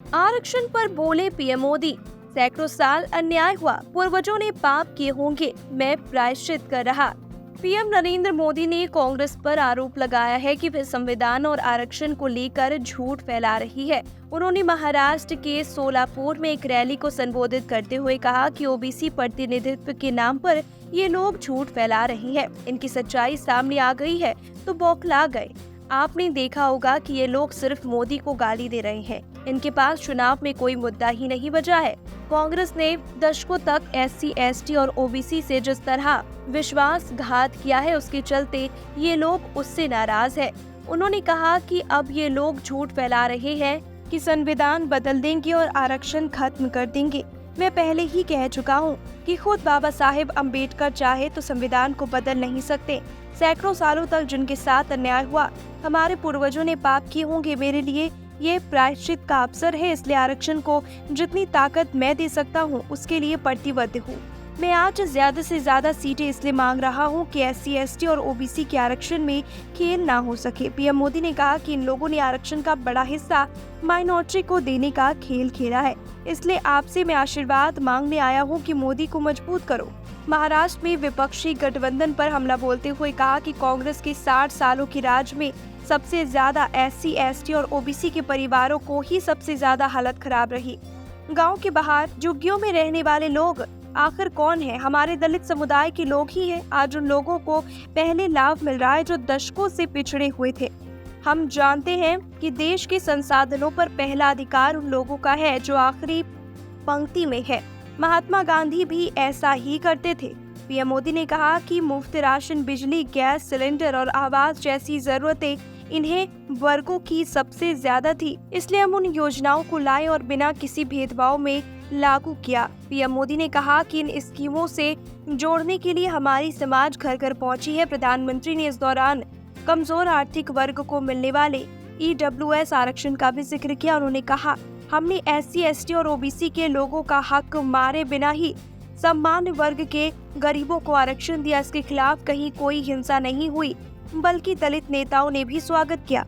आरक्षण पर बोले पीएम मोदी, सैकड़ों साल अन्याय हुआ, पूर्वजों ने पाप किए होंगे, मैं प्रायश्चित कर रहा। पीएम नरेंद्र मोदी ने कांग्रेस पर आरोप लगाया है कि वह संविधान और आरक्षण को लेकर झूठ फैला रही है। उन्होंने महाराष्ट्र के सोलापुर में एक रैली को संबोधित करते हुए कहा कि ओबीसी प्रतिनिधित्व के नाम पर ये लोग झूठ फैला रहे हैं। इनकी सच्चाई सामने आ गई है तो बौखला गए। आपने देखा होगा कि ये लोग सिर्फ मोदी को गाली दे रहे हैं। इनके पास चुनाव में कोई मुद्दा ही नहीं बचा है। कांग्रेस ने दशकों तक एससी, एसटी और ओबीसी से जिस तरह विश्वासघात किया है, उसके चलते ये लोग उससे नाराज है। उन्होंने कहा कि अब ये लोग झूठ फैला रहे हैं कि संविधान बदल देंगे और आरक्षण खत्म कर देंगे। मैं पहले ही कह चुका हूँ कि खुद बाबा साहेब अम्बेडकर चाहे तो संविधान को बदल नहीं सकते। सैकड़ों सालों तक जिनके साथ अन्याय हुआ, हमारे पूर्वजों ने पाप किए होंगे। मेरे लिए ये प्रायश्चित का अवसर है, इसलिए आरक्षण को जितनी ताकत मैं दे सकता हूँ उसके लिए प्रतिबद्ध हूँ। मैं आज ज्यादा से ज्यादा सीटें इसलिए मांग रहा हूँ कि एससी, एसटी और ओबीसी के आरक्षण में खेल ना हो सके। पीएम मोदी ने कहा कि इन लोगों ने आरक्षण का बड़ा हिस्सा माइनॉरिटी को देने का खेल खेला है, इसलिए आपसे मैं आशीर्वाद मांगने आया हूँ कि मोदी को मजबूत करो। महाराष्ट्र में विपक्षी गठबंधन पर हमला बोलते हुए कहा कि कांग्रेस के 60 सालों के राज में सबसे ज्यादा एससी, एसटी और ओबीसी के परिवारों को ही सबसे ज्यादा हालत खराब रही। गांव के बाहर झुग्गियों में रहने वाले लोग आखिर कौन है? हमारे दलित समुदाय के लोग ही हैं। आज उन लोगों को पहले लाभ मिल रहा है जो दशकों से पिछड़े हुए थे। हम जानते हैं कि देश के संसाधनों पर पहला अधिकार उन लोगों का है जो आखिरी पंक्ति में है। महात्मा गांधी भी ऐसा ही करते थे। पीएम मोदी ने कहा कि मुफ्त राशन, बिजली, गैस सिलेंडर और आवास जैसी जरूरतें इन्हें वर्गों की सबसे ज्यादा थी, इसलिए हम उन योजनाओं को लाए और बिना किसी भेदभाव में लागू किया। पीएम मोदी ने कहा कि इन स्कीमों से जोड़ने के लिए हमारी समाज घर घर पहुंची है। प्रधानमंत्री ने इस दौरान कमजोर आर्थिक वर्ग को मिलने वाले ईडब्ल्यूएस आरक्षण का भी जिक्र किया। उन्होंने कहा, हमने एससी, एसटी और ओबीसी के लोगों का हक मारे बिना ही सामान्य वर्ग के गरीबों को आरक्षण दिया। इसके खिलाफ कहीं कोई हिंसा नहीं हुई, बल्कि दलित नेताओं ने भी स्वागत किया।